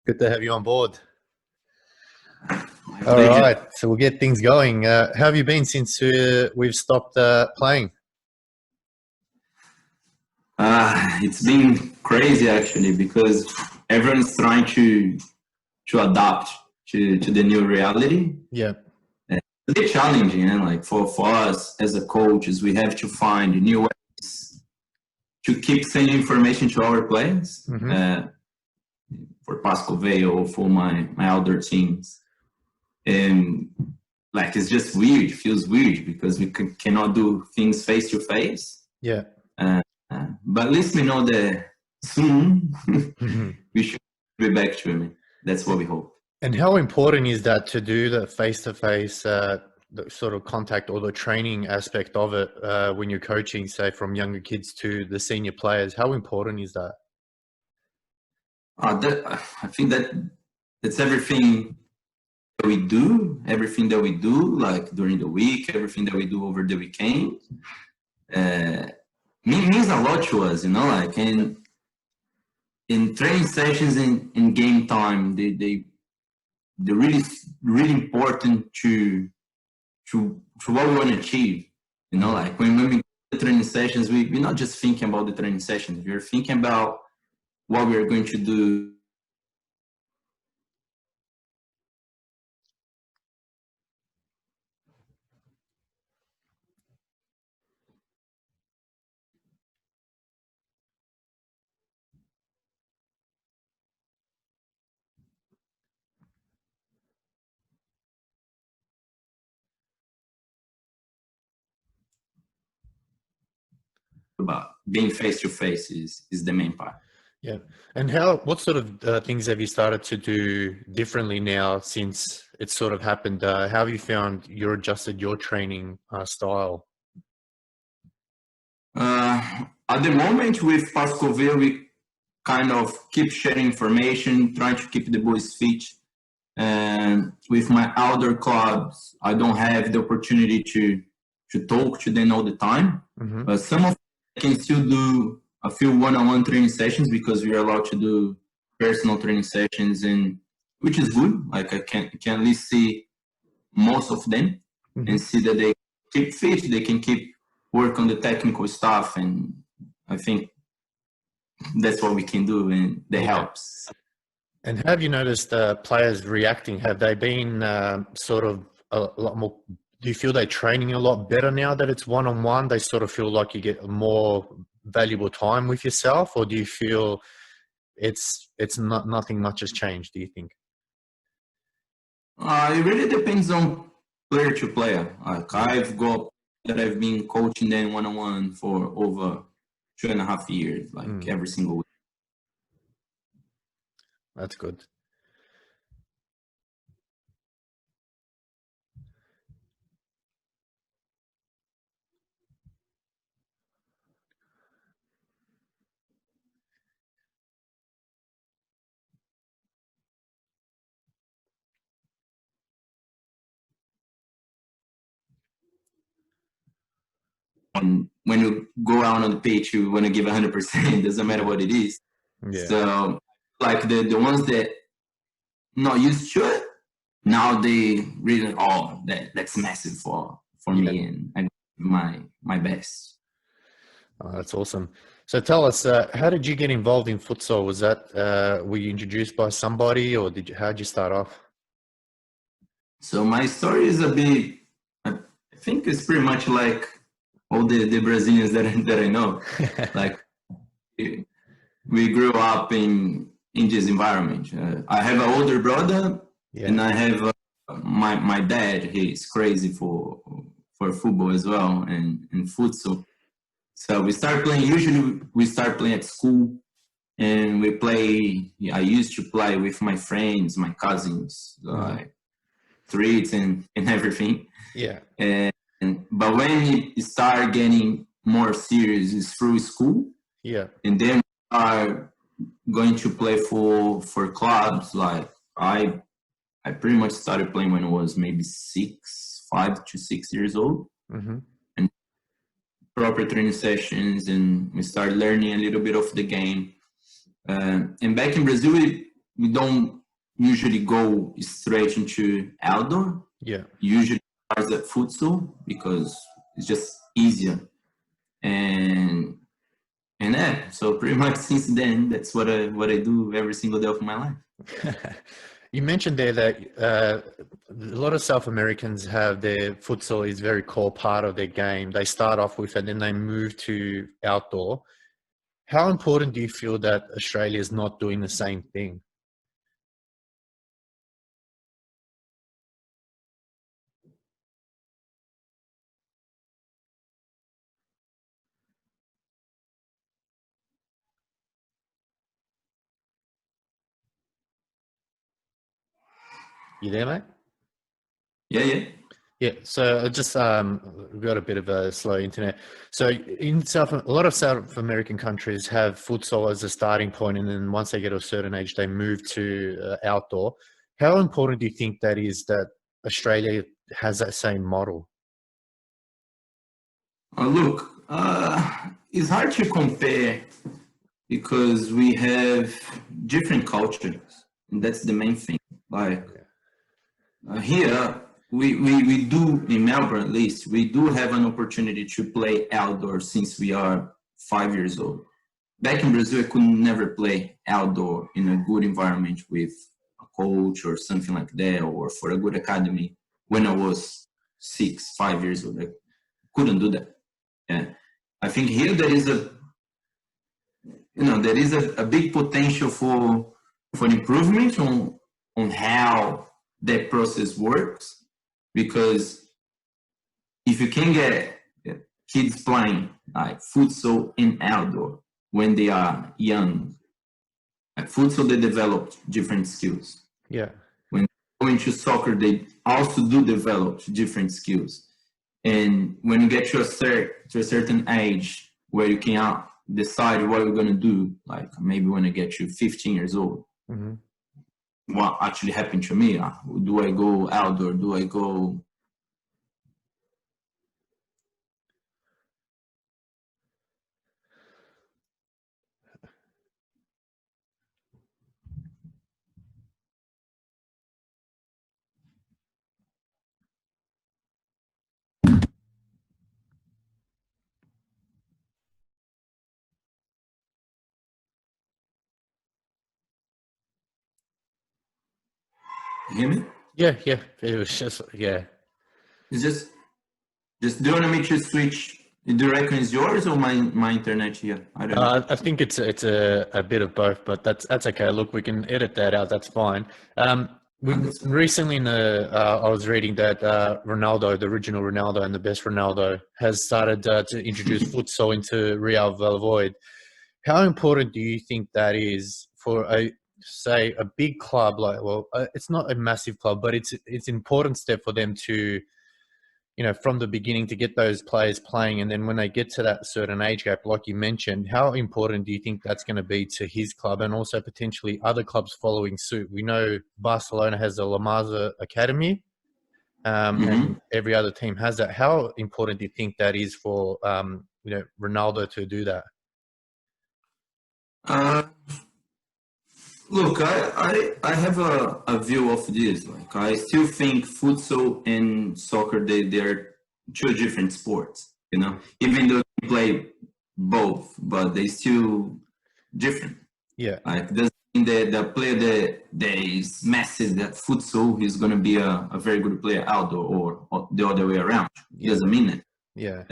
Good to have you on board. My All pleasure. right, so we'll get things going. How have you been since we've stopped playing? It's been crazy actually because everyone's trying to adapt to the new reality. Yeah, It's a bit challenging, and like for us as a coaches, we have to find new ways to keep sending information to our players. For Pascovel, for my other teams, and like it's just weird. It feels weird because we cannot do things face to face. yeah. But at least we know that soon Mhm. we should be back to it. That's what we hope. And how important is that to do the face-to-face the sort of contact or the training aspect of it when you're coaching, say, from younger kids to the senior players? How important is that? I think that's everything that we do, like during the week, everything that we do over the weekend. Means a lot to us, like in training sessions in game time, they're really important to what we want to achieve. Like when we go to training sessions, we're not just thinking about the training sessions. We're thinking about what we're going to do. About being face to face is the main part. Yeah. And what sort of things have you started to do differently now since it's sort of happened? How have you found adjusted your training style? At the moment with Pascovel, we kind of keep sharing information, trying to keep the boys fit. And with my outdoor clubs, I don't have the opportunity to talk to them all the time. But some of them can still do a few one-on-one training sessions because we are allowed to do personal training sessions, and which is good. Like I can at least see most of them and see that they keep fit, they can keep work on the technical stuff, and I think that's what we can do, and that helps. And have you noticed players reacting? Have they been sort of a lot more? Do you feel they're training a lot better now that it's one-on-one? They sort of feel like you get more valuable time with yourself, or do you feel it's not nothing much has changed? Do you think? It really depends on player to player. Like I've got that I've been coaching them one-on-one for over 2.5 years, like every single week. That's good. And when you go out on the pitch, you want to give 100%. Doesn't matter what it is. Yeah. So, like the ones that not used to it, now they really that's massive for me, and I give my best. Oh, that's awesome. So tell us, how did you get involved in futsal? Was that were you introduced by somebody, or how'd you start off? So my story is a bit, I think it's pretty much like all the Brazilians that I know. Like we grew up in this environment. I have an older brother, and I have my dad. He's crazy for football as well, and futsal. So we start playing. Usually we start playing at school, and we play. I used to play with my friends, my cousins, like streets and everything. Yeah. But when it started getting more serious, it's through school. Yeah. And then are going to play for clubs. Like I pretty much started playing when I was maybe 5 to 6 years old, and proper training sessions, and we started learning a little bit of the game. And back in Brazil, we don't usually go straight into outdoor. Yeah. Usually starts at futsal because it's just easier. And yeah, so pretty much since then, that's what I do every single day of my life. You mentioned there that a lot of South Americans have their futsal is very core part of their game. They start off with it, then they move to outdoor. How important do you feel that Australia is not doing the same thing? You there, mate? Yeah, yeah. Yeah, so I just got a bit of a slow internet. So in a lot of South American countries have futsal as a starting point, and then once they get to a certain age, they move to outdoor. How important do you think that is that Australia has that same model? Look, it's hard to compare because we have different cultures, and that's the main thing. Like here, we do, in Melbourne at least, we do have an opportunity to play outdoors since we are 5 years old. Back in Brazil, I could never play outdoor in a good environment with a coach or something like that, or for a good academy when I was 5 years old. I couldn't do that. Yeah. I think here there is a big potential for improvement on how that process works, because if you can get kids playing like futsal in outdoor when they are young, at futsal they develop different skills. Yeah. When going to soccer, they also do develop different skills. And when you get to a certain age where you can decide what you're going to do, like maybe when I get to 15 years old, Mm-hmm. what actually happened to me? Do I go outdoor? Do I go? You hear me? Yeah, yeah. It was just, yeah. It's just do you want me to switch? Do you reckon it's yours or my internet here? I don't know. I think it's a bit of both, but that's okay. Look, we can edit that out. That's fine. We recently I was reading that Ronaldo, the original Ronaldo and the best Ronaldo, has started to introduce futsal into Real Valladolid. How important do you think that is for say a big club like, well, it's not a massive club, but it's an important step for them to, from the beginning to get those players playing. And then when they get to that certain age gap, like you mentioned, how important do you think that's going to be to his club and also potentially other clubs following suit? We know Barcelona has the La Masia Academy, and every other team has that. How important do you think that is for, Ronaldo to do that? Look, I have a view of this. Like, I still think futsal and soccer, they're two different sports, even though they play both, but they still different. Yeah. Like, doesn't mean that the player that is massive at futsal is going to be a very good player outdoor or the other way around. It doesn't mean it. Yeah.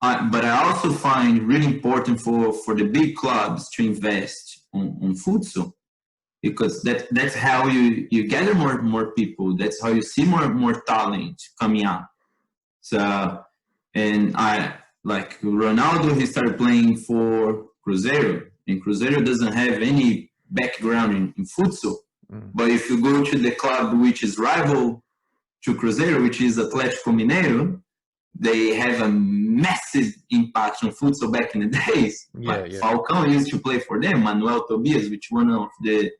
But I also find really important for the big clubs to invest on futsal, because that's how you gather more people. That's how you see more talent coming up. So, and I like Ronaldo, he started playing for Cruzeiro, and Cruzeiro doesn't have any background in futsal. But if you go to the club which is rival to Cruzeiro, which is Atlético Mineiro, they have a massive impact on futsal back in the days. Yeah. Falcão used to play for them, Manuel Tobias, which one of the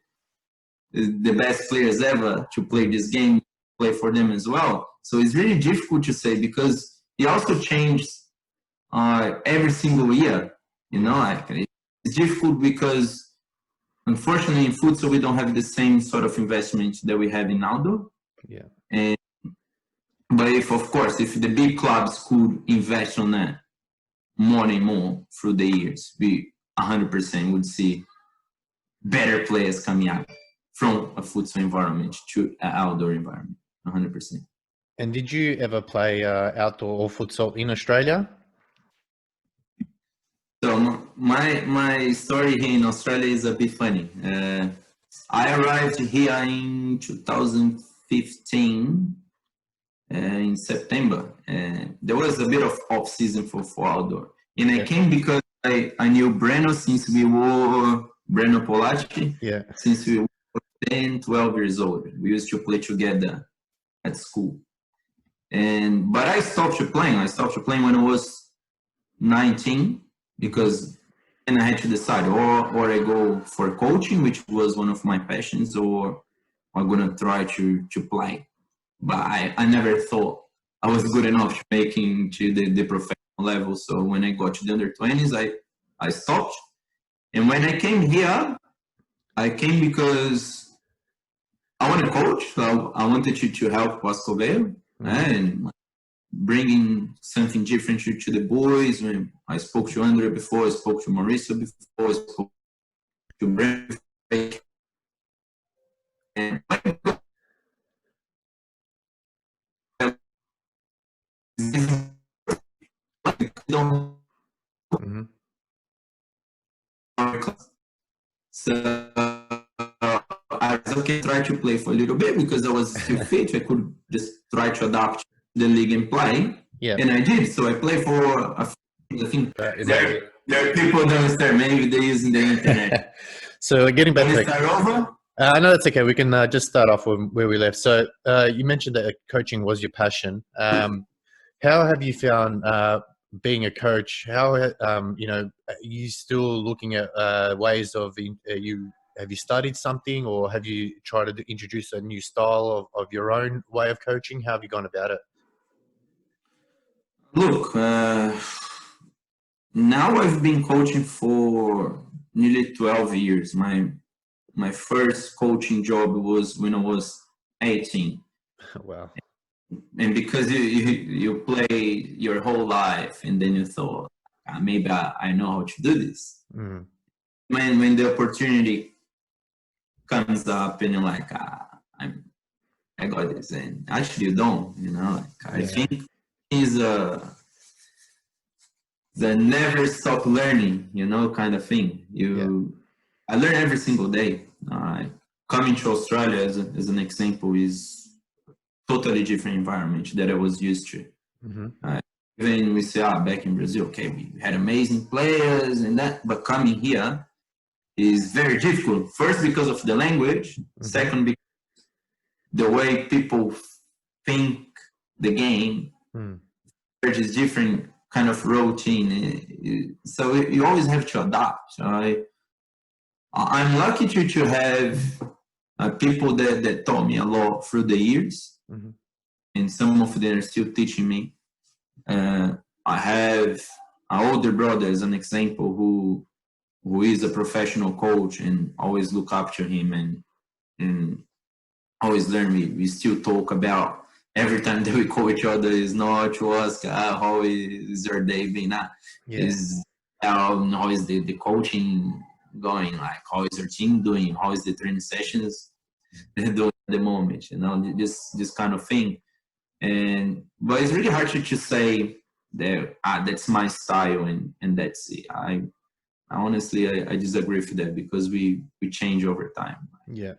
best players ever to play this game, play for them as well. So it's really difficult to say, because he also changed every single year. Like, it's difficult because unfortunately in futsal we don't have the same sort of investment that we have in outdoor. Yeah. But of course, if the big clubs could invest on that more and more through the years, we 100% would see better players coming out from a futsal environment to an outdoor environment, 100%. And did you ever play outdoor or futsal in Australia? So my story here in Australia is a bit funny. I arrived here in 2015 in September. There was a bit of off season for outdoor, and I came because I knew Breno since we were Breno Polacci. Yeah. Since we were 10, 12 years old, we used to play together at school. But I stopped playing. I stopped playing when I was 19 because then I had to decide, or I go for coaching, which was one of my passions, or I'm gonna try to play. But I never thought I was good enough to making to the professional level. So when I got to the under 20s, I stopped. And when I came here, I came because I want to coach. So I wanted to help Pascovel and bringing something different to the boys. When I spoke to Andre before, I spoke to Mauricio before, I spoke to Brent. And so I was okay, try to play for a little bit because I was still fit. I could just try to adapt the league and play. Yeah. And I did. So I played for I think there are people downstairs, maybe they're using the internet. So getting back to start over? no, that's okay. We can just start off where we left. So you mentioned that coaching was your passion. How have you found being a coach? How are you still looking at ways of have you studied something, or have you tried to introduce a new style of your own way of coaching? How have you gone about it? Look, now I've been coaching for nearly 12 years. My first coaching job was when I was 18. Wow. And because you play your whole life and then you thought, maybe I know how to do this. Mm. When the opportunity comes up and you're like, I got this, and actually you don't, I think is the never stop learning, kind of thing. I learn every single day. Coming to Australia as an example is totally different environment that I was used to. Mm-hmm. Even we say, back in Brazil, okay, we had amazing players and that, but coming here is very difficult. First, because of the language. Mm-hmm. Second, because the way people think the game. Which is different kind of routine. So you always have to adapt. So I'm lucky to have people that taught me a lot through the years. Mm-hmm. And some of them are still teaching me. I have an older brother as an example who is a professional coach, and always look up to him and always learn me. We still talk about every time that we call each other is not to ask how is your day been? Is how is the coaching going? Like how is your team doing? How is the training sessions doing at the moment? This kind of thing. But it's really hard to say that that's my style and that's it. I honestly I disagree with that because we change over time. Yeah.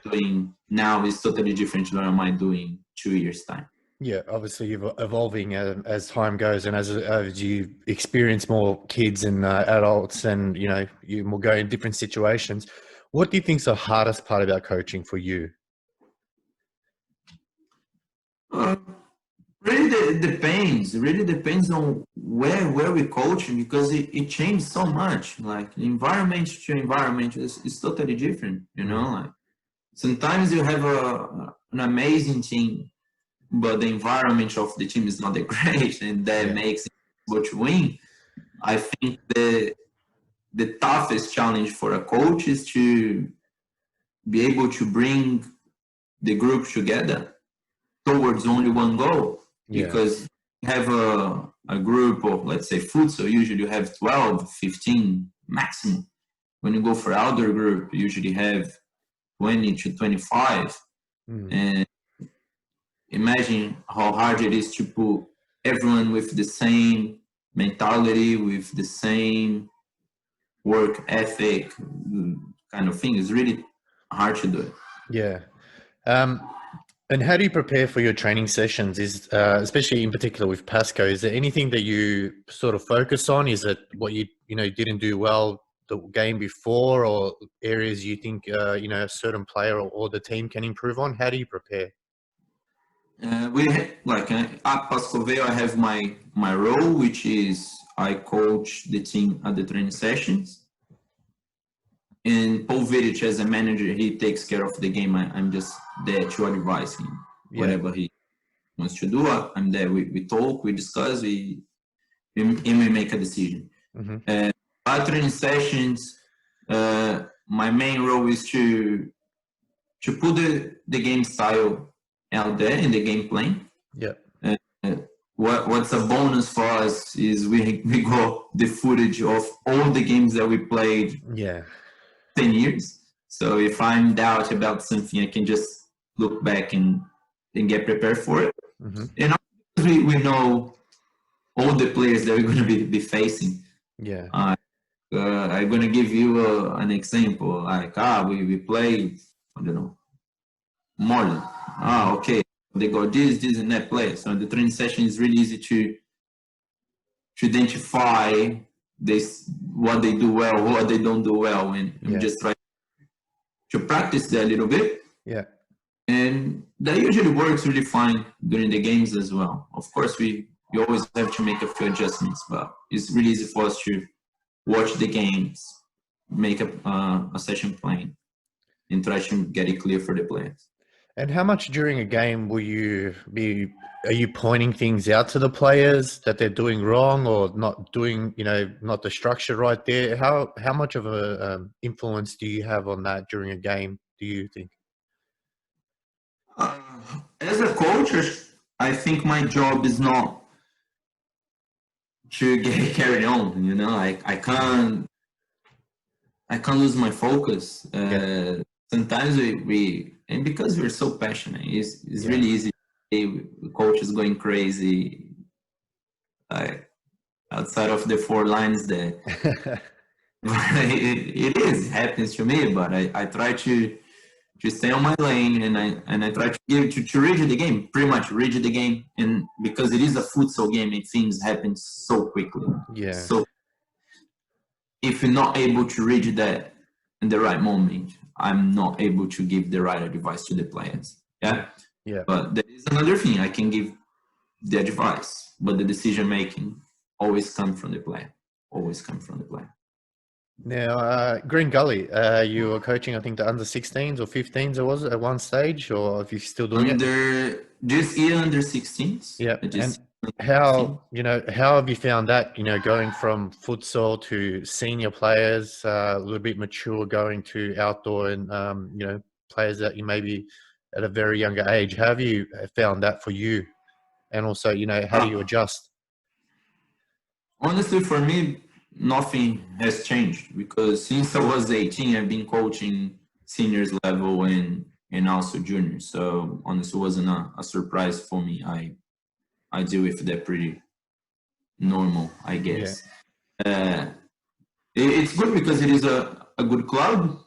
Doing now is totally different to what I might doing 2 years time. Yeah, obviously you're evolving as time goes, and as you experience more kids and adults, and you will go in different situations. What do you think is the hardest part about coaching for you? Really depends. It really depends on where we're coaching because it changed so much. Like environment to environment is totally different. Like sometimes you have an amazing team, but the environment of the team is not that great, and that makes it possible to win. I think the toughest challenge for a coach is to be able to bring the group together towards only one goal. Yeah. Because you have a group of, let's say, futsal, usually you have 12, 15 maximum. When you go for outdoor group, you usually have 20 to 25. And imagine how hard it is to put everyone with the same mentality, with the same work ethic kind of thing. It's really hard to do it. Yeah. And how do you prepare for your training sessions? Is especially in particular with Pasco, is there anything that you sort of focus on? Is it what you didn't do well the game before, or areas you think a certain player or the team can improve on? How do you prepare? At Pascovel, I have my role, which is I coach the team at the training sessions. And Paul Vidic, as a manager, he takes care of the game. I'm just there to advise him. Whatever he wants to do, I'm there. We talk, we discuss, and we make a decision. At training sessions, my main role is to put the game style out there in the game plan. What's a bonus for us is we got the footage of all the games that we played 10 years. So if I'm in doubt about something, I can just look back and get prepared for it. And we know all the players that we're going to be facing. I'm going to give you an example. Like, we played, I don't know, Marlon. Okay. They got this and that player. So the training session is really easy to identify what they do well, what they don't do well, and just try to practice that a little bit. And that usually works really fine during the games as well. Of course, we always have to make a few adjustments, but it's really easy for us to watch the games, make a session plan, and try to get it clear for the players. And how much during a game are you pointing things out to the players that they're doing wrong or not doing, not the structure right there? How much of a influence do you have on that during a game, do you think? As a coach, I think my job is not to get carried on, I can't lose my focus. Sometimes and because we're so passionate, it's really easy. The coach is going crazy, outside of the four lines there. It happens to me, but I try to stay on my lane, and I try to read the game, pretty much read the game, and because it is a futsal game, and things happen so quickly. So if you're not able to read that in the right moment, I'm not able to give the right advice to the players. But there is another thing, I can give the advice, but the decision making always comes from the player. Now, Green Gully, you were coaching, I think, the under 16s or 15s, or was it at one stage, or if you're still doing it? This year, under 16s. And how have you found that, going from futsal to senior players, a little bit mature, going to outdoor and, players that you maybe at a very younger age? How have you found that for you? And also, how do you adjust? Honestly, for me, nothing has changed, because since I was 18, I've been coaching seniors level and also juniors. So honestly, it wasn't a surprise for me. I deal with that pretty normal, I guess. It's good because it is a good club.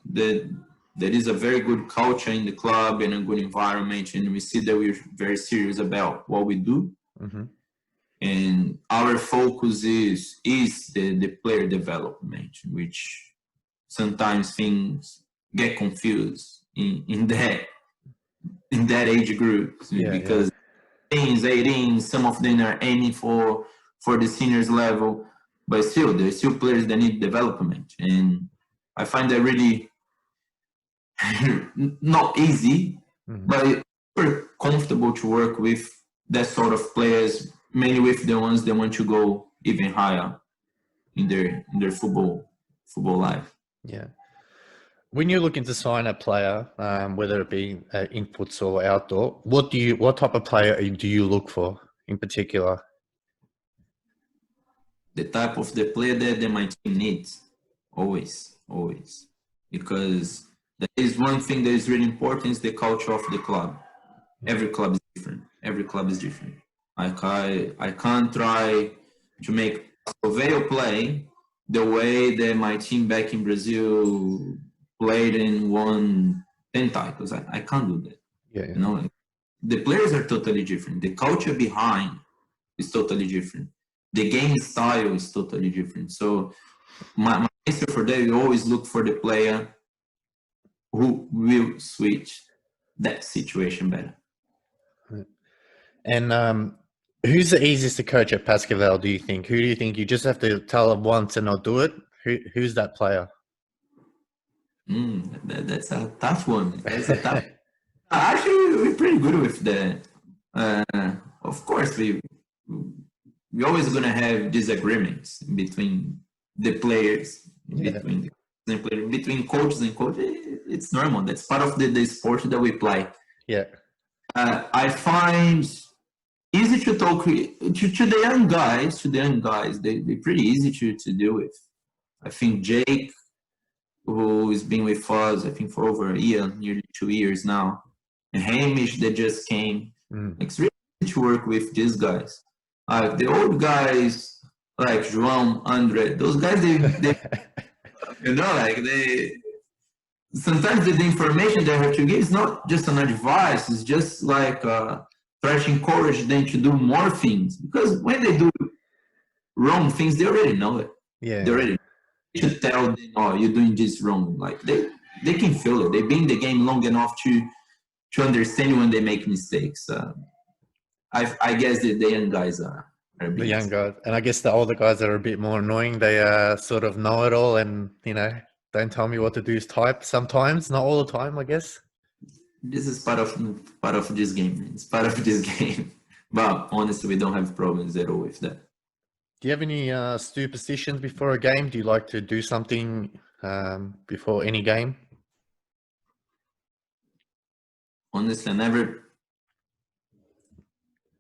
There is a very good culture in the club and a good environment, and we see that we're very serious about what we do. And our focus is the player development, which sometimes things get confused in that age group, because 18, some of them are aiming for the seniors level, but still there's still players that need development, and I find that really not easy, but we're comfortable to work with that sort of players, mainly with the ones that want to go even higher in their football football life. Yeah. When you're looking to sign a player, whether it be in futsal or outdoor, what type of player do you look for in particular? The type of the player that my team needs, always, because there is one thing that is really important is the culture of the club. Every club is different. I can't try to make Pascovel play the way that my team back in Brazil played and won 10 titles. I can't do that. Yeah. You know, the players are totally different. The culture behind is totally different. The game style is totally different. So my answer for that, you always look for the player who will switch that situation better. And who's the easiest to coach at Pascovel, do you think? Who do you think you just have to tell them once and they'll do it? Who's that player? That's a tough one. That's a tough. Actually, we're pretty good with that. Of course, we're always gonna have disagreements between the players, between coaches and coaches. It's normal. That's part of the sport that we play. Yeah. I find easy to talk to the young guys. They're pretty easy to deal with. I think Jake, who has been with us, I think for over a year, nearly 2 years now, and Hamish that just came. It's really easy to work with these guys. The old guys like João, Andre, those guys, they sometimes the information they have to give is not just an advice, it's just like try to encourage them to do more things. Because when they do wrong things, they already know it. Yeah. They already should tell them, oh, you're doing this wrong. Like they can feel it. They've been in the game long enough to understand when they make mistakes. I guess the young guys are the young guys. And I guess the older guys that are a bit more annoying, they sort of know it all and, don't tell me what to do type sometimes, not all the time, I guess. This is part of this game. It's part of this game. But honestly, we don't have problems at all with that. Do you have any superstitions before a game? Do you like to do something before any game? Honestly, I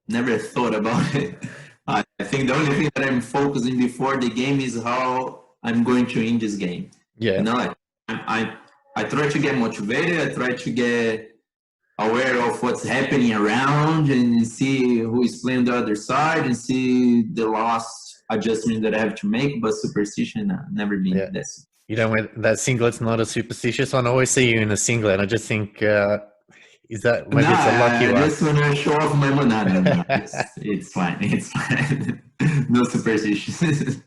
never thought about it. I think the only thing that I'm focusing before the game is how I'm going to win this game. Yeah. I try to get motivated. I try to get aware of what's happening around and see who is playing the other side and see the last adjustment that I have to make. But superstition, never been this. You don't wear that singlet's not a superstitious one. I always see you in a singlet, and I just think, is that maybe it's a lucky one? I just want to show off my money. No. It's fine. It's fine. No superstitions.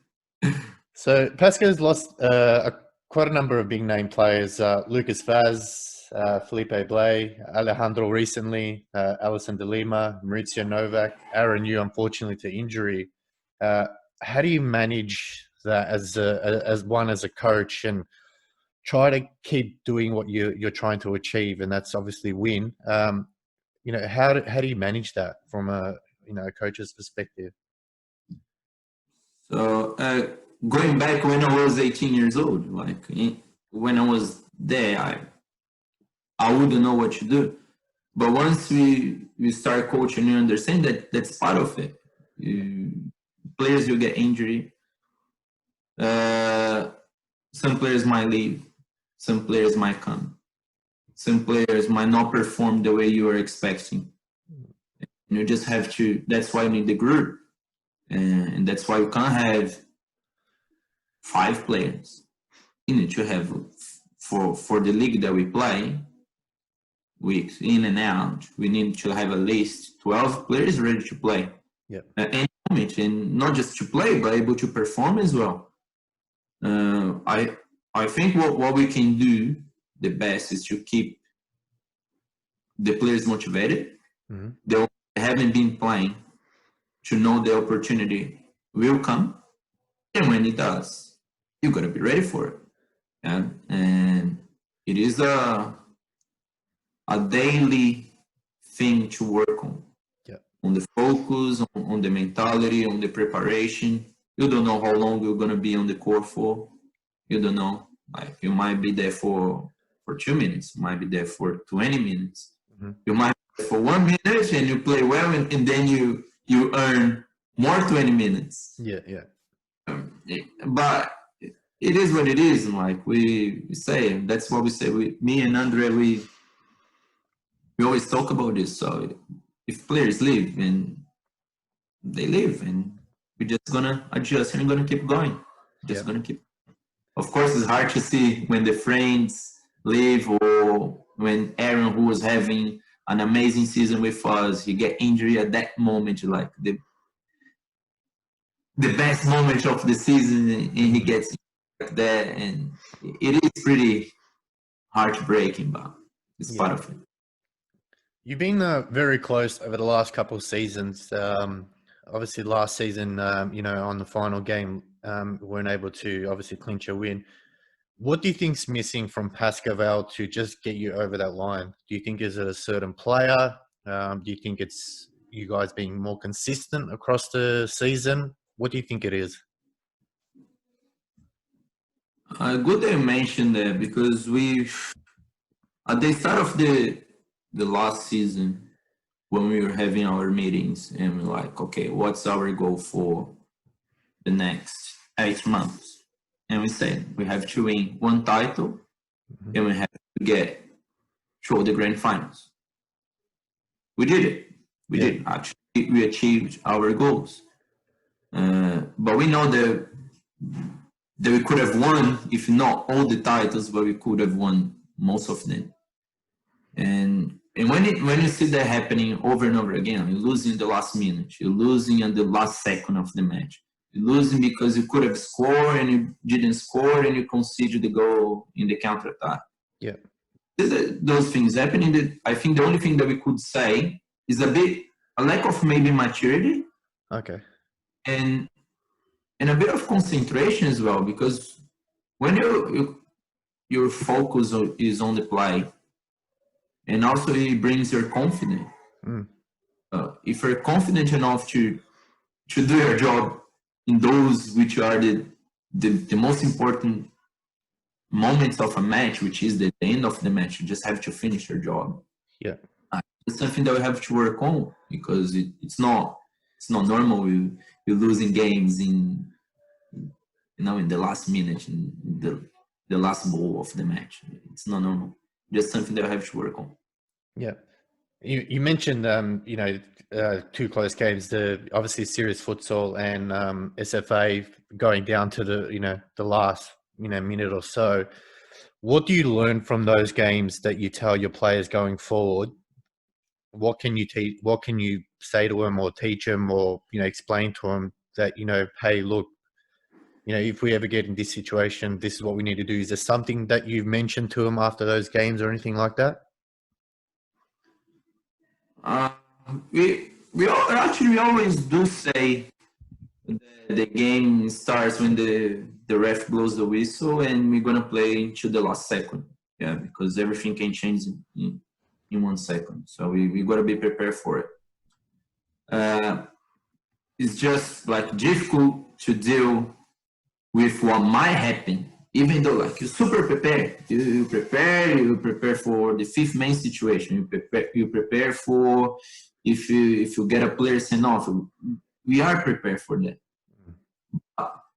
So Pasco's lost quite a number of big name players. Lucas Vaz, Felipe Blay, Alejandro recently, Alison De Lima, Maurizio Novak, Aaron Yu, unfortunately to injury. How do you manage that as a coach and try to keep doing what you're trying to achieve, and that's obviously win? How do you manage that from a coach's perspective? So going back when I was 18 years old, when I was there, I wouldn't know what to do. But once we start coaching, you understand that that's part of it. Players will get injury. Some players might leave. Some players might come. Some players might not perform the way you are expecting. You just have to. That's why you need the group, and that's why you can't have 5 players. You need to have for the league that we play, weeks in and out. We need to have at least 12 players ready to play. Yep. Any moment, and not just to play, but able to perform as well. I think what we can do the best is to keep the players motivated. Mm-hmm. They haven't been playing, to know the opportunity will come, and when it does, you gotta be ready for it. And it is a daily thing to work on. Yeah. On the focus, on the mentality, on the preparation. You don't know how long you're gonna be on the court for. You don't know. Like you might be there for 2 minutes, you might be there for 20 minutes. Mm-hmm. You might be there for 1 minute and you play well, and then you earn more 20 minutes. Yeah, yeah. But it is what it is. Like we say, that's what we say. Me and Andre, we always talk about this. So if players leave, and they leave, and we're just gonna adjust and we're gonna keep going. Just gonna keep. Of course, it's hard to see when the friends leave, or when Aaron, who was having an amazing season with us, he get injury at that moment, like the best moment of the season, and he gets like that, and it is pretty heartbreaking, but it's part of it. You've been very close over the last couple of seasons. Obviously, last season, on the final game, weren't able to obviously clinch a win. What do you think's missing from Pascovel to just get you over that line? Do you think is it a certain player? Do you think it's you guys being more consistent across the season? What do you think it is? Good that you mentioned that, because we, at the start of the last season, when we were having our meetings, and we're like, okay, what's our goal for the next 8 months? And we said we have to win one title, and we have to get through the grand finals. We did it. We did. Actually, we achieved our goals. But we know that we could have won, if not all the titles, but we could have won most of them. And when you see that happening over and over again, you're losing in the last minute, you're losing in the last second of the match, you're losing because you could have scored and you didn't score, and you conceded the goal in the counter attack. Yeah, those things happening. I think the only thing that we could say is a lack of maybe maturity. Okay. And a bit of concentration as well, because when your focus is on the play, and also it brings your confidence. If you're confident enough to do your job in those which are the most important moments of a match, which is the end of the match, you just have to finish your job. Yeah, it's something that we have to work on, because it's not normal. You're losing games in the last minute, in the last ball of the match. It's not normal. Just something that I have to work on. Yeah. You mentioned, two close games, obviously Series Futsal and SFA going down to the last, minute or so. What do you learn from those games that you tell your players going forward? What can you teach? What can you say to them or teach them, or, explain to them that, hey, look, if we ever get in this situation, this is what we need to do. Is there something that you've mentioned to them after those games or anything like that? We always do say the game starts when the ref blows the whistle, and we're gonna play into the last second. Yeah, because everything can change in 1 second. So we gotta be prepared for it. It's just like difficult to deal with what might happen, even though like you're super prepared. You prepare for the fifth main situation. You prepare for if you get a player sent off. We are prepared for that.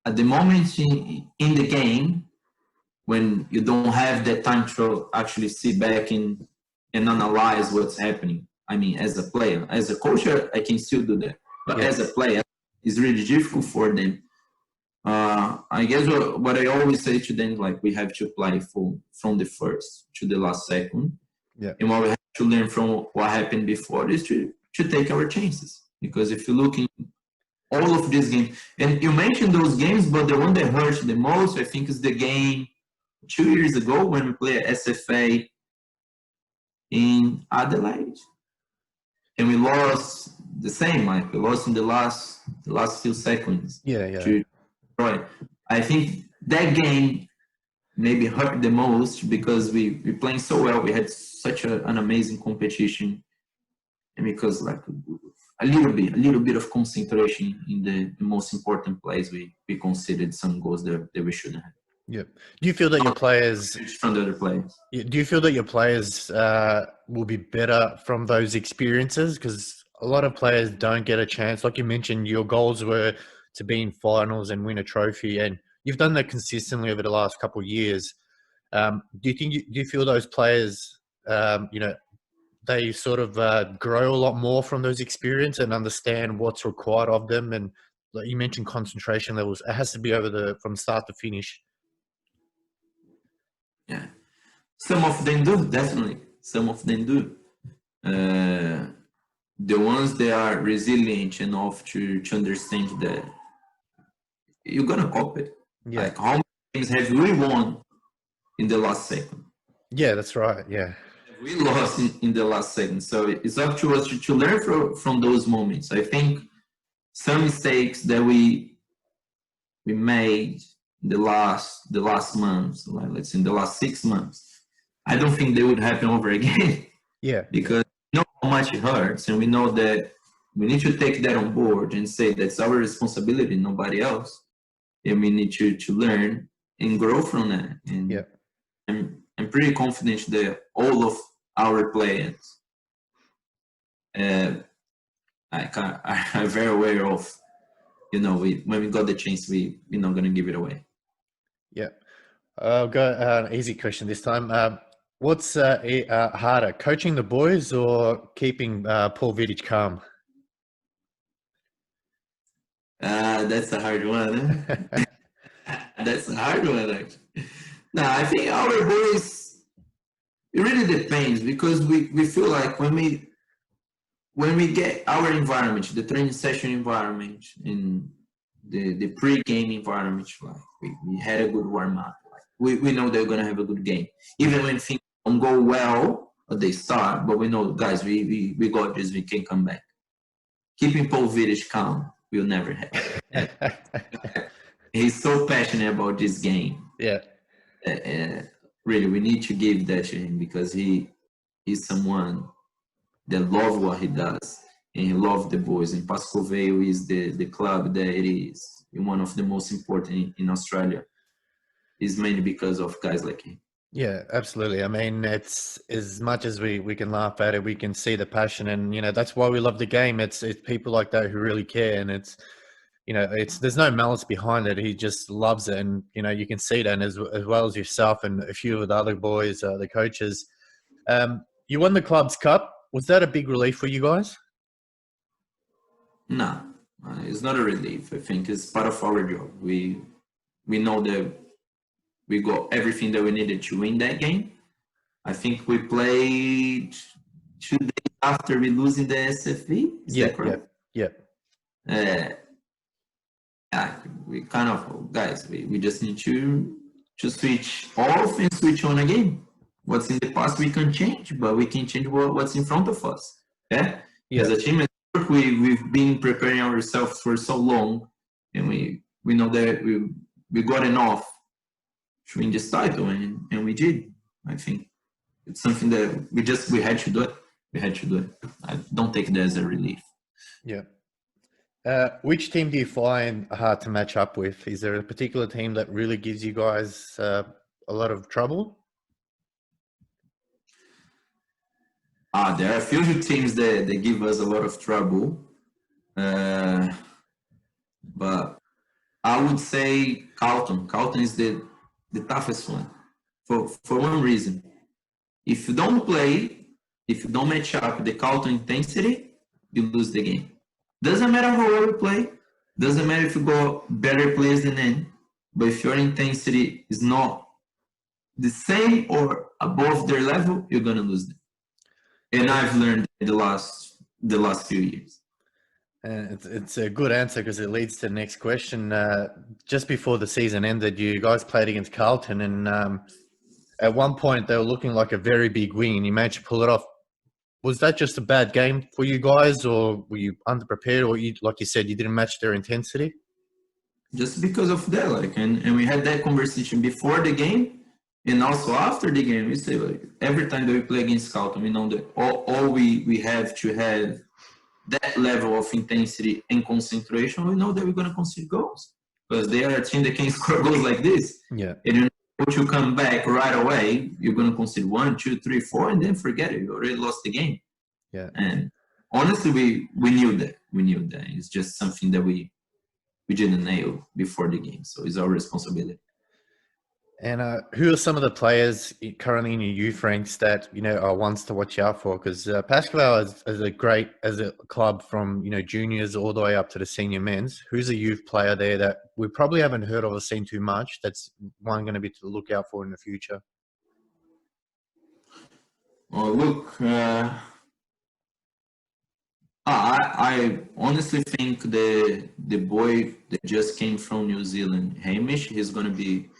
At the moment in the game, when you don't have that time to actually sit back and analyze what's happening. I mean, as a player, as a coach, I can still do that. But as a player, it's really difficult for them. I guess what I always say to them, like, we have to play from the first to the last second. Yeah. And what we have to learn from what happened before is to take our chances. Because if you look in all of these games, and you mentioned those games, but the one that hurt the most, I think, is the game 2 years ago when we played SFA in Adelaide. And we lost the same, like we lost in the last few seconds. Yeah. Right. I think that game maybe hurt the most because we playing so well. We had such an amazing competition, and because like a little bit of concentration in the most important plays, we conceded some goals that we shouldn't have. Yeah. Do you feel that your players From the other players. do you feel that your players will be better from those experiences? Because a lot of players don't get a chance. Like you mentioned, your goals were to be in finals and win a trophy, and you've done that consistently over the last couple of years. Do you feel those players, they sort of grow a lot more from those experiences and understand what's required of them? And like you mentioned, concentration levels. It has to be from start to finish. Yeah, some of them do, definitely. Some of them do. The ones that are resilient enough to understand that you're gonna cop it. Yeah. Like how many games have we won in the last second? Yeah, that's right. Yeah. We lost in the last second. So it's up to us to learn from those moments. I think some mistakes that we made in the last months, like let's say in the last 6 months, I don't think they would happen over again. Yeah. Because we know how much it hurts, and we know that we need to take that on board and say that's our responsibility, nobody else. And we need to learn and grow from that. And yeah. I'm pretty confident that all of our players are very aware of, when we got the chance, we're not going to give it away. Yeah. I'll go an easy question this time. What's harder, coaching the boys or keeping Paul Vidic calm? That's a hard one. Huh? That's a hard one, actually. No, I think our boys, it really depends, because we feel like when we get our environment, the training session environment, in the pre-game environment, like we had a good warm-up. Like we know they're going to have a good game. Even when things don't go well, or they start, but we know, guys, we got this, we can come back. Keeping Paul Vidic calm will never happen. He's so passionate about this game. Yeah. Really, we need to give that to him, because he's someone that loves what he does, and he loves the boys. And Pascovel is the club that it is, one of the most important in Australia. Is mainly because of guys like him. Yeah, absolutely. I mean, it's as much as we can laugh at it, we can see the passion, and that's why we love the game. It's people like that who really care, and it's there's no malice behind it. He just loves it, and you can see that, and as well as yourself and a few of the other boys, the coaches. You won the club's cup. Was that a big relief for you guys? No, it's not a relief. I think it's part of our job. We know that we got everything that we needed to win that game. I think we played 2 days after we losing the SFV. Is that correct? Yeah. We kind of, guys, we just need to switch off and switch on again. What's in the past we can change, but we can change what's in front of us. Yeah. As a team, we've been preparing ourselves for so long, and we know that we got enough to win this title, and we did. I think it's something that we had to do it. We had to do it. I don't take it as a relief. Yeah. Which team do you find hard to match up with? Is there a particular team that really gives you guys a lot of trouble? There are a few teams that give us a lot of trouble, but I would say Carlton. Carlton is the toughest one for one reason. If you don't match up the Carlton intensity, you lose the game. Doesn't matter how well you play, doesn't matter if you got better players than them, but if your intensity is not the same or above their level, you're gonna lose them. And I've learned the last few years. It's a good answer, because it leads to the next question. Just before the season ended, you guys played against Carlton, and at one point they were looking like a very big win, and you managed to pull it off. Was that just a bad game for you guys, or were you underprepared, or like you said, you didn't match their intensity? Just because of that, and we had that conversation before the game. And also after the game, we say, every time that we play against Carlton, we know that all we have to have that level of intensity and concentration. We know that we're going to concede goals. because they are a team that can score goals like this. Yeah. And you know, to come back right away, you're going to concede 1, 2, 3, 4, and then forget it. You already lost the game. Yeah. And honestly, we knew that. We knew that. It's just something that we didn't nail before the game. So it's our responsibility. And who are some of the players currently in your youth ranks that, you know, are ones to watch out for? Because Pascovel is a club from, you know, juniors all the way up to the senior men's. Who's a youth player there that we probably haven't heard of or seen too much? That's one going to be to look out for in the future. Oh, look, I honestly think the boy that just came from New Zealand, Hamish, he's going to be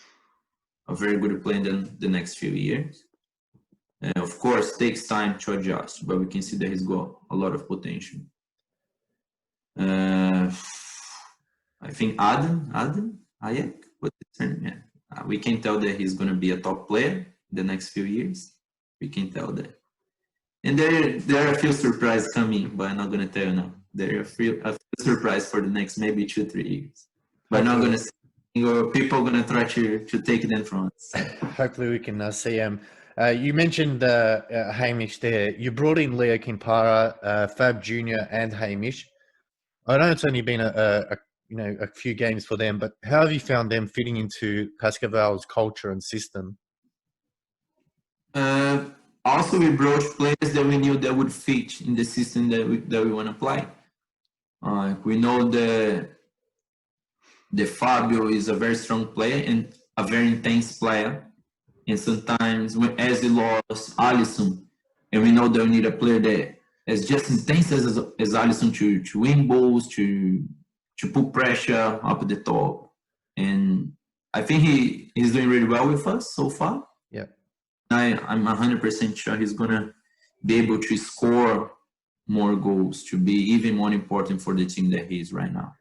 a very good player in the next few years. Of course, takes time to adjust, but we can see that he's got a lot of potential. I think Adam Hayek, what's his name? Yeah. We can tell that he's going to be a top player the next few years. We can tell that. And there are a few surprises coming, but I'm not going to tell you now. There are a few surprises for the next maybe 2-3 years. But I'm not going to say, people are going to try to take them from us. Hopefully we can see him. You mentioned Hamish there. You brought in Leo Kimpara, Fab Jr. and Hamish. I know it's only been a few games for them, but how have you found them fitting into Pascovel's culture and system? Also, we brought players that we knew that would fit in the system that we want to play. We know that Fabio is a very strong player and a very intense player. And sometimes, as he lost Alisson, and we know that we need a player that is just intense as Alisson to win balls, to put pressure up at the top. And I think he's doing really well with us so far. Yeah. I'm 100% sure he's going to be able to score more goals, to be even more important for the team that he is right now.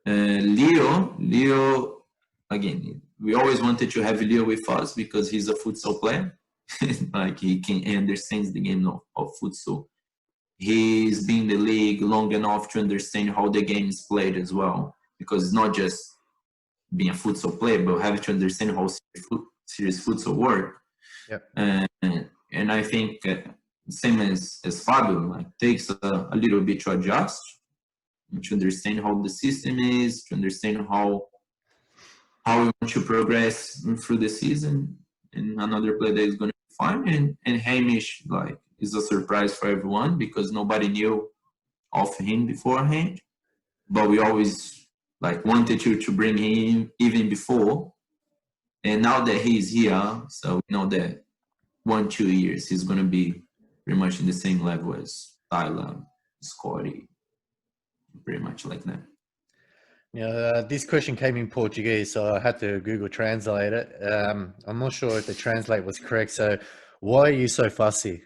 Leo, again, we always wanted to have Leo with us because he's a futsal player. Like he understands the game of futsal. He's been in the league long enough to understand how the game is played as well. Because it's not just being a futsal player, but having to understand how serious futsal works. Yep. And I think same as Fabio, like takes a little bit to adjust, to understand how the system is, to understand how we want to progress through the season. And another player that is going to be fine. And Hamish, like, is a surprise for everyone because nobody knew of him beforehand. But we always like wanted to bring him even before. And now that he's here, so we know that 1-2 years he's going to be pretty much in the same level as Tyler, Scotty, pretty much like that. Yeah, this question came in Portuguese, so I had to Google translate it. I'm not sure if the translate was correct. So, why are you so fussy?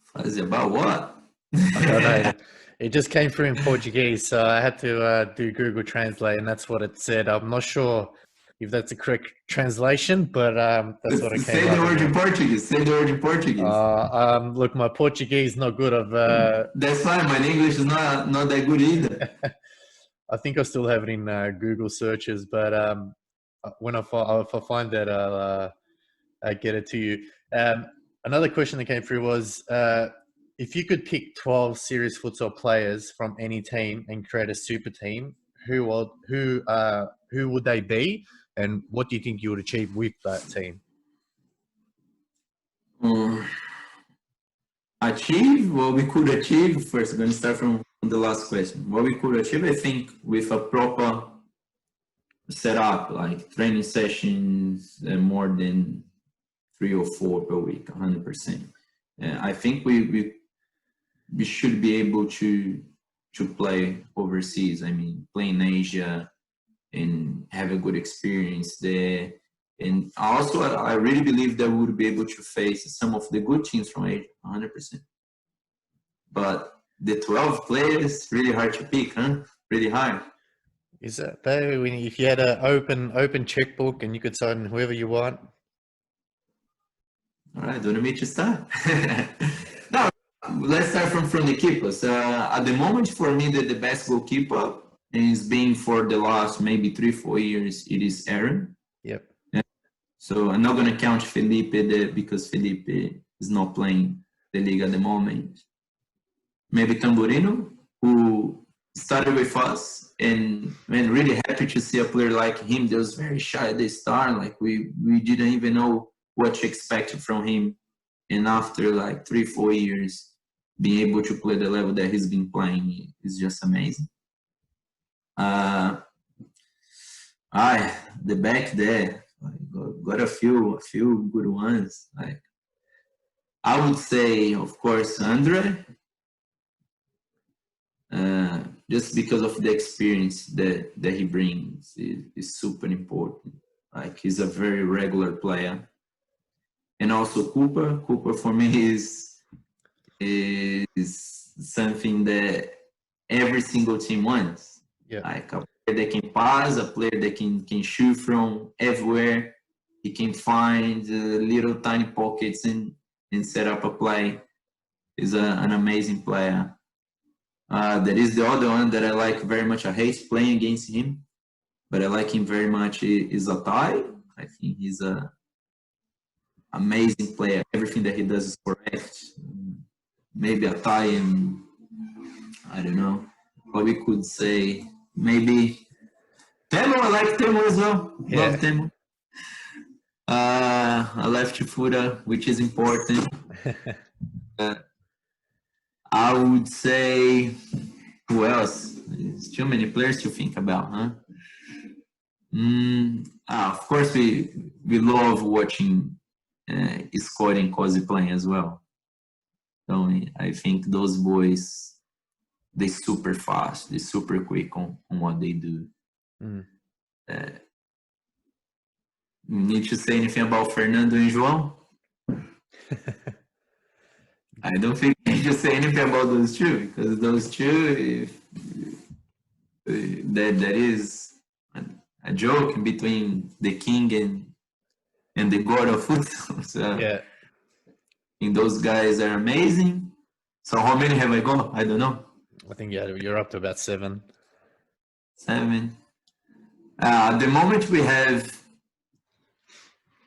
Fussy about what? I don't know. It just came through in Portuguese, so I had to do Google Translate, and that's what it said. I'm not sure if that's the correct translation, but that's what it came. Say the word in Portuguese. Say the word in Portuguese. Look, my Portuguese is not good. That's fine. My English is not that good either. I think I still have it in Google searches, but when if I find that, I'll get it to you. Another question that came through was, if you could pick 12 Series Futsal players from any team and create a super team, who would they be, and what do you think you would achieve with that team? Achieve what we could achieve. First, I'm going to start from the last question. What we could achieve, I think, with a proper setup, like training sessions, more than 3 or 4 per week, 100%. I think we should be able to play overseas. I mean, play in Asia and have a good experience there. And also, I really believe that we would be able to face some of the good teams from Asia, 100%. But the 12 players, really hard to pick, huh? Really hard. Is that though? If you had an open checkbook and you could sign whoever you want? All right, do you want me to start? No, let's start from the keepers. At the moment, for me, the best goalkeeper and it's been for the last maybe 3-4 years, it is Aaron. Yep. So I'm not going to count Felipe there because Felipe is not playing the league at the moment. Maybe Tamburino, who started with us, and man, really happy to see a player like him that was very shy at the start. Like we didn't even know what to expect from him. And after like 3-4 years, being able to play the level that he's been playing is just amazing. The back there, got a few good ones. Like I would say, of course, Andre, just because of the experience that he brings is super important. Like he's a very regular player, and also Cooper. Cooper for me is something that every single team wants. Yeah. Like a player that can pass, a player that can shoot from everywhere. He can find little tiny pockets and set up a play. He's an amazing player. There is the other one that I like very much. I hate playing against him, but I like him very much. Is Atai. I think he's a amazing player. Everything that he does is correct. Maybe Atai, and I don't know what we could say. Maybe Temo. I like Temo as well. Yeah. Love Temo. A left footer, which is important. I would say, who else? There's too many players to think about, huh? Of course, we love watching Scott and Cozy playing as well. So I think those boys, they're super fast, they're super quick on what they do. You need to say anything about Fernando and João? I don't think you need to say anything about those two, because those two, that is a joke between the king and the god of football. So Yeah. I think those guys are amazing. So how many have I got? I don't know. I think you're up to about 7. 7. At the moment we have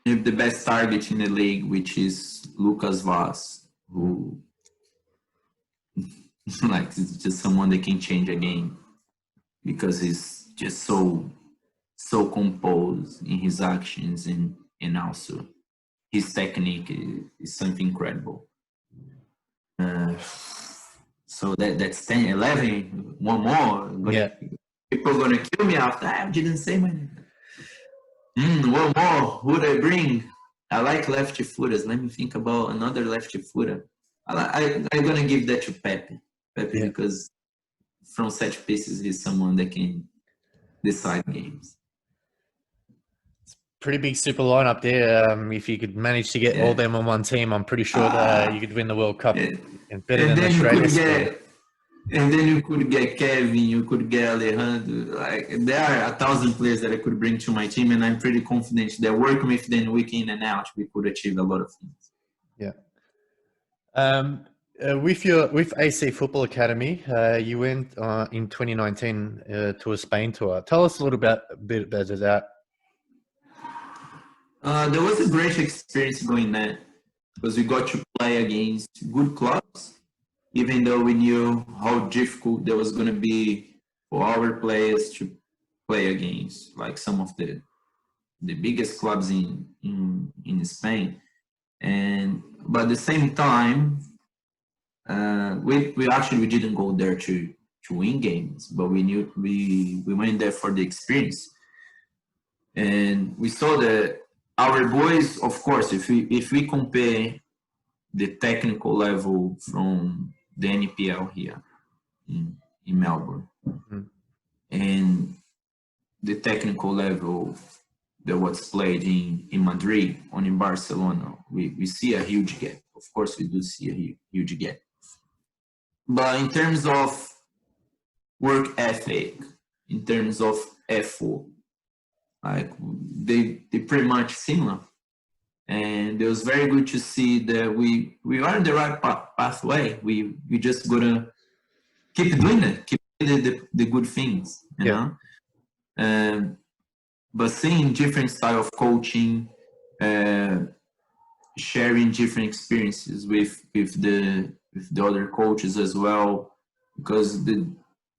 the best target in the league, which is Lucas Vaz, who like is just someone that can change a game because he's just so composed in his actions, and also his technique is something incredible. So that's 10, 11. One more. Yeah. People are gonna kill me after. I didn't say my name. One more. Who'd I bring? I like lefty footers. Let me think about another lefty footer. I'm gonna give that to Pepe. Pepe, because from set pieces, he's someone that can decide games. Pretty big super lineup there. If you could manage to get all them on one team, I'm pretty sure that you could win the World Cup and better than Australia squad. And then you could get Kevin, you could get Alejandro. Like there are 1,000 players that I could bring to my team, and I'm pretty confident that working with them week in and out, we could achieve a lot of things. Yeah. With AC Football Academy, you went in 2019 to a Spain tour. Tell us a little bit about that. There was a great experience going there because we got to play against good clubs, even though we knew how difficult there was going to be for our players to play against, like some of the biggest clubs in Spain. But at the same time, we didn't go there to win games, but we knew we went there for the experience, and we saw that our boys, of course, if we compare the technical level from the NPL here in Melbourne and the technical level that was played in Madrid or in Barcelona, we see a huge gap. Of course, we do see a huge gap. But in terms of work ethic, in terms of effort, like they pretty much similar. And it was very good to see that we are in the right pathway. We just gotta keep doing it, keep the good things, you know. But seeing different style of coaching, sharing different experiences with the other coaches as well, because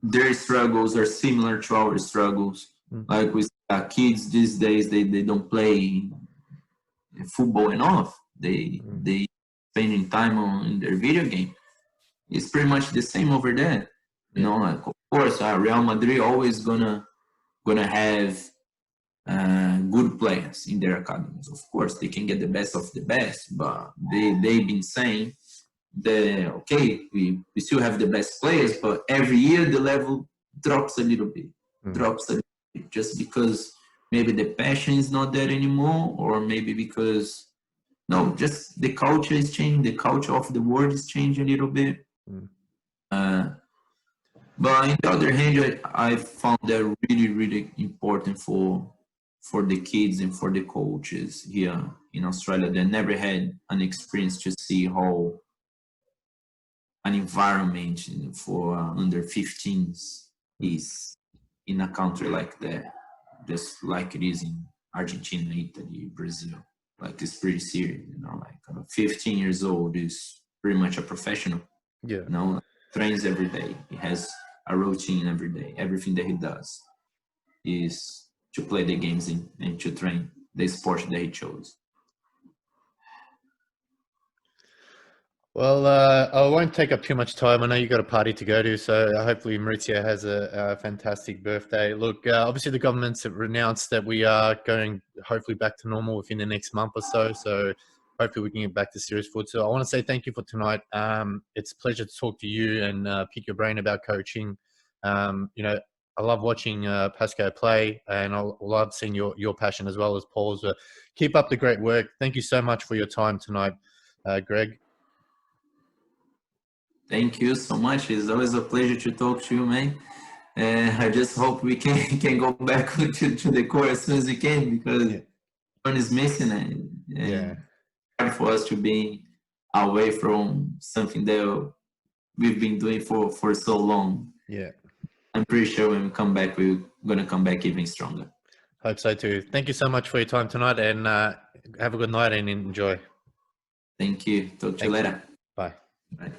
their struggles are similar to our struggles. Like with kids these days, they don't play football enough. They spending time on their video game. It's pretty much the same over there. You know, like, of course, Real Madrid always gonna have good players in their academies. Of course, they can get the best of the best, but they've been saying that, okay, we still have the best players, but every year the level drops a little bit, just because maybe the passion is not there anymore, or maybe because, no, just the culture is changing, the culture of the world is changing a little bit. But on the other hand, I found that really, really important for the kids and for the coaches here in Australia that never had an experience to see how an environment for under 15s is in a country like that, just like it is in Argentina, Italy, Brazil. Like, it's pretty serious, you know, like 15 years old is pretty much a professional. You know, trains every day. He has a routine every day. Everything that he does is to play the games and to train the sport that he chose. Well, I won't take up too much time. I know you've got a party to go to, so hopefully Maurizio has a fantastic birthday. Look, obviously the government's announced that we are going hopefully back to normal within the next month or so. So hopefully we can get back to Series Futsal. I want to say thank you for tonight. It's a pleasure to talk to you and pick your brain about coaching. You know, I love watching Pasco play, and I love seeing your passion as well as Paul's. Keep up the great work. Thank you so much for your time tonight, Greg. Thank you so much. It's always a pleasure to talk to you, man. I just hope we can go back to the court as soon as we can, because one is missing, and hard for us to be away from something that we've been doing for so long. I'm pretty sure when we come back, we're gonna come back even stronger. Hope so too. Thank you so much for your time tonight, and have a good night and enjoy. Thank you. Talk to you later. Bye. Bye.